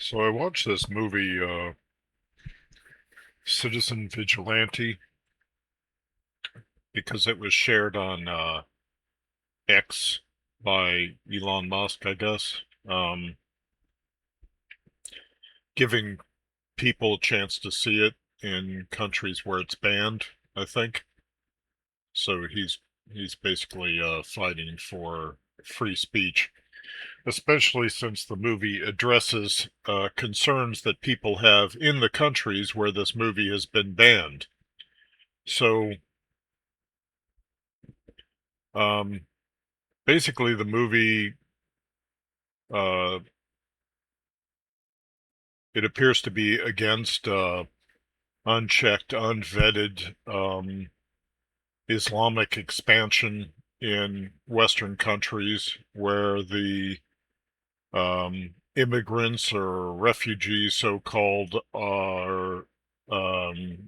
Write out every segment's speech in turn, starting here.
So I watched this movie, Citizen Vigilante, because it was shared on X by Elon Musk, I guess, giving people a chance to see it in countries where it's banned, I think. So he's basically fighting for free speech, especially since the movie addresses concerns that people have in the countries where this movie has been banned. So um, basically, the movie, uh, it appears to be against unchecked, unvetted Islamic expansion in Western countries where the immigrants or refugees, so called, are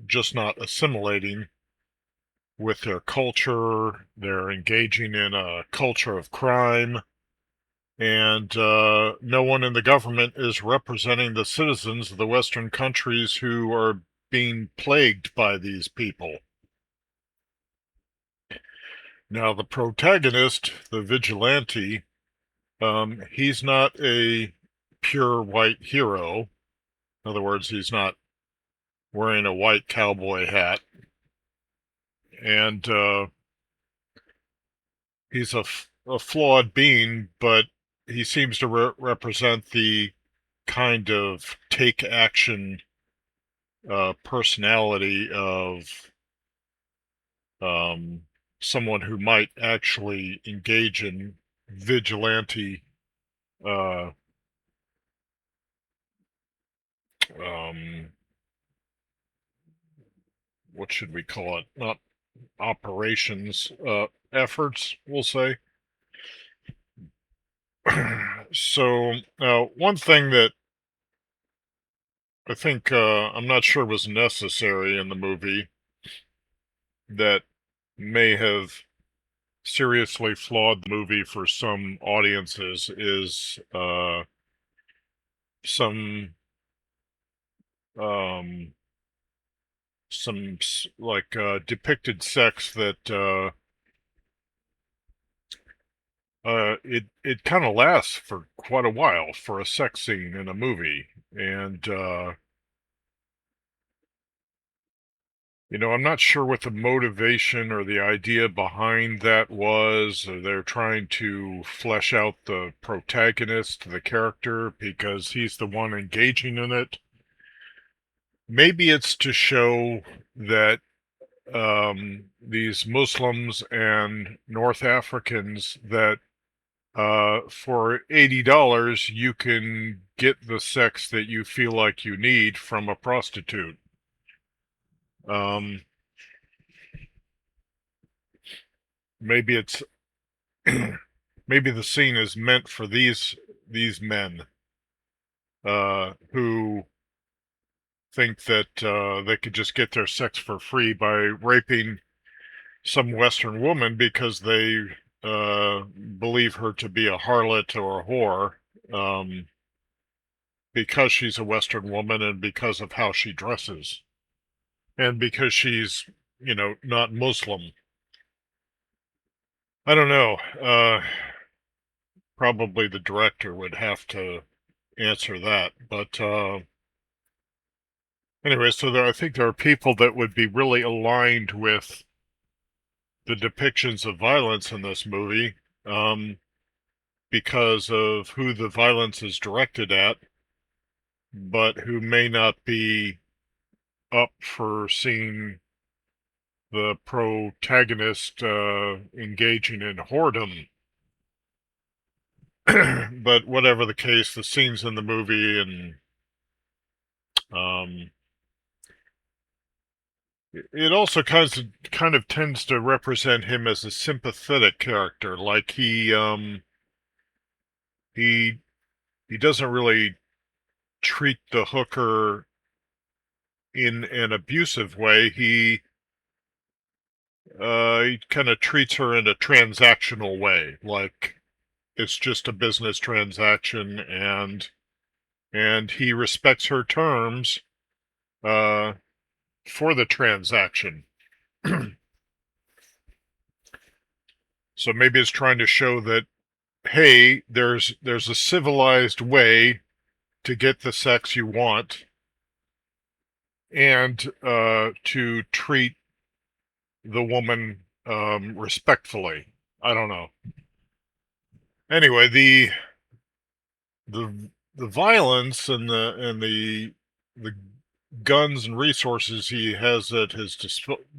just not assimilating with their culture. They're engaging in a culture of crime, and no one in the government is representing the citizens of the Western countries who are being plagued by these people. Now, the protagonist, the vigilante, he's not a pure white hero. In other words, he's not wearing a white cowboy hat, and he's a flawed being, but he seems to represent the kind of take action personality of um, someone who might actually engage in vigilante, uh, um, what should we call it? Not operations, efforts, we'll say. So, one thing that I think I'm not sure was necessary in the movie that may have seriously flawed the movie for some audiences is some um, like depicted sex that it kind of lasts for quite a while for a sex scene in a movie, and I'm not sure what the motivation or the idea behind that was. They're trying to flesh out the protagonist, the character, because he's the one engaging in it. Maybe it's to show that these Muslims and North Africans that for $80 you can get the sex that you feel like you need from a prostitute. Um, maybe it's maybe the scene is meant for these men who think that they could just get their sex for free by raping some Western woman because they believe her to be a harlot or a whore, um, because she's a Western woman and because of how she dresses and because she's, not Muslim. I don't know. Probably the director would have to answer that. But anyway, so I think there are people that would be really aligned with the depictions of violence in this movie, um, because of who the violence is directed at, but who may not be up for seeing the protagonist engaging in whoredom. But whatever the case, the scenes in the movie and um, it also kind of tends to represent him as a sympathetic character. Like he he doesn't really treat the hooker in an abusive way. He kind of treats her in a transactional way, like it's just a business transaction, and and he respects her terms for the transaction. So maybe it's trying to show that, hey, there's a civilized way to get the sex you want, and to treat the woman respectfully. I don't know. Anyway, the the violence and the guns and resources he has at his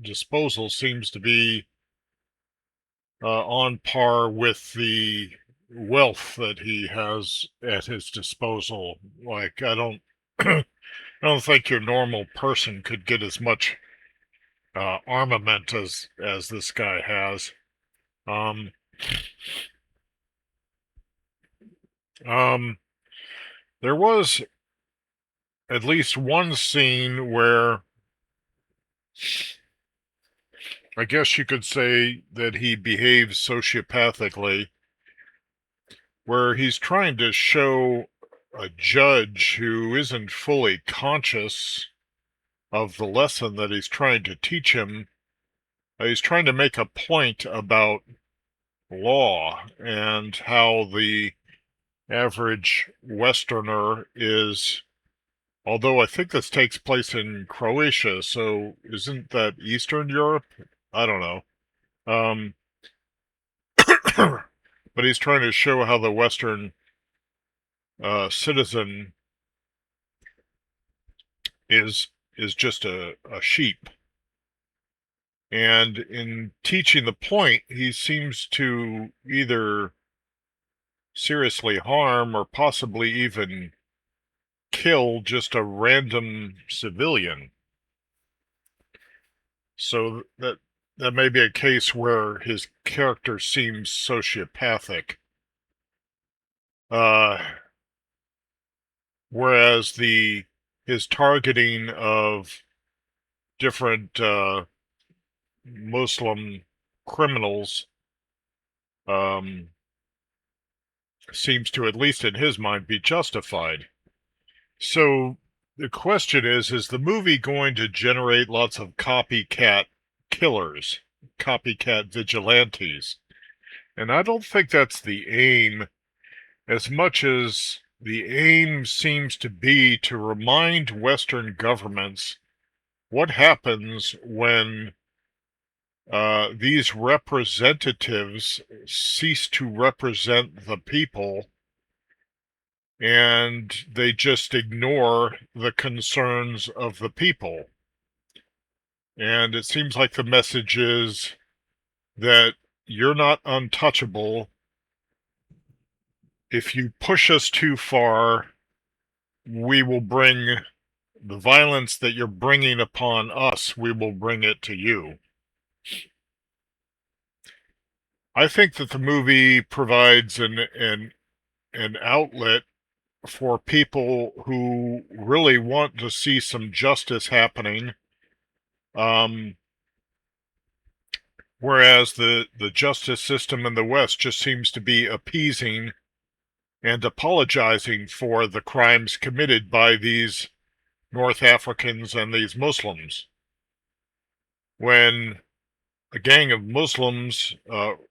disposal seems to be on par with the wealth that he has at his disposal. Like, I don't I don't think your normal person could get as much armament as this guy has. Um, um, there was at least one scene where I guess you could say that he behaves sociopathically, where he's trying to show a judge who isn't fully conscious of the lesson that he's trying to teach him. He's trying to make a point about law and how the average Westerner is, although I think this takes place in Croatia, so isn't that Eastern Europe? I don't know. But he's trying to show how the Western citizen is just a sheep. And in teaching the point, he seems to either seriously harm or possibly even kill just a random civilian. So that may be a case where his character seems sociopathic. Whereas his targeting of different Muslim criminals seems to, at least in his mind, be justified. So the question is the movie going to generate lots of copycat killers, copycat vigilantes? And I don't think that's the aim, as much as the aim seems to be to remind Western governments what happens when these representatives cease to represent the people and they just ignore the concerns of the people. And it seems like the message is that you're not untouchable. If you push us too far, we will bring the violence that you're bringing upon us, we will bring it to you. I think that the movie provides an outlet for people who really want to see some justice happening, whereas the justice system in the West just seems to be appeasing and apologizing for the crimes committed by these North Africans and these Muslims. When a gang of Muslims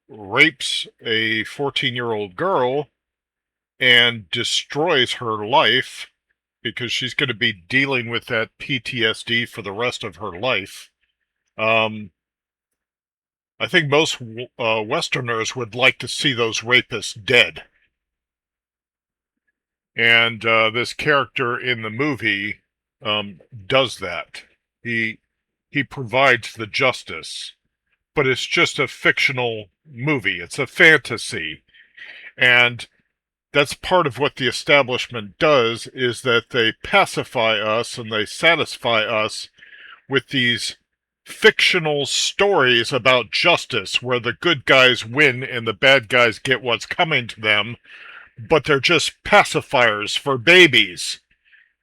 rapes a 14-year-old girl and destroys her life because she's going to be dealing with that PTSD for the rest of her life, I think most Westerners would like to see those rapists dead. And this character in the movie does that. He provides the justice, but it's just a fictional movie. It's a fantasy. And that's part of what the establishment does, is that they pacify us and they satisfy us with these fictional stories about justice where the good guys win and the bad guys get what's coming to them, but they're just pacifiers for babies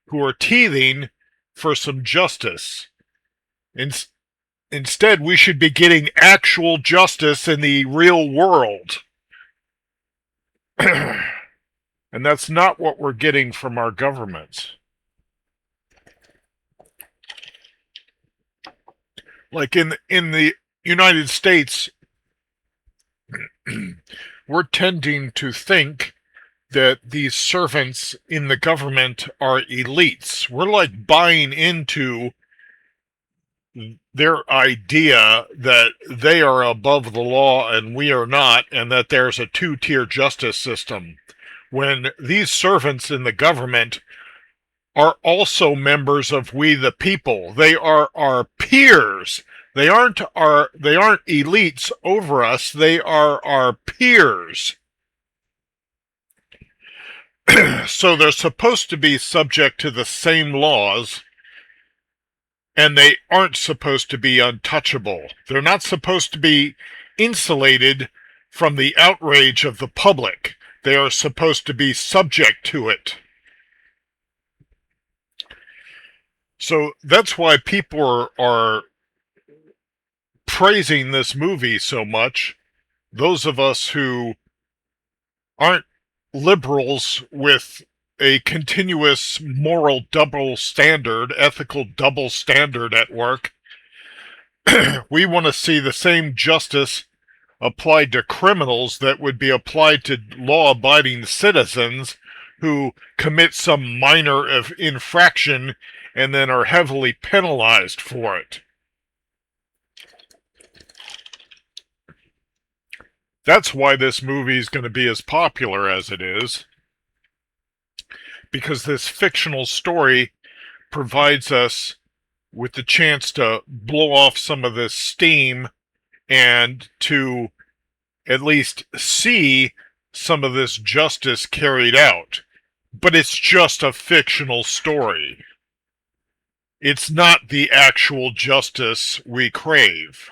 who are teething for some justice. Instead, we should be getting actual justice in the real world. And that's not what we're getting from our governments. Like in the United States, we're tending to think that these servants in the government are elites. We're like buying into their idea that they are above the law and we are not, and that there's a two-tier justice system, when these servants in the government are also members of we the people. They are our peers. They aren't elites over us. They are our peers. So they're supposed to be subject to the same laws, and they aren't supposed to be untouchable. They're not supposed to be insulated from the outrage of the public. They are supposed to be subject to it. So that's why people are praising this movie so much. Those of us who aren't liberals with a continuous moral double standard, ethical double standard at work, we want to see the same justice applied to criminals that would be applied to law-abiding citizens who commit some minor infraction and then are heavily penalized for it. That's why this movie is going to be as popular as it is, because this fictional story provides us with the chance to blow off some of this steam and to at least see some of this justice carried out. But it's just a fictional story. It's not the actual justice we crave.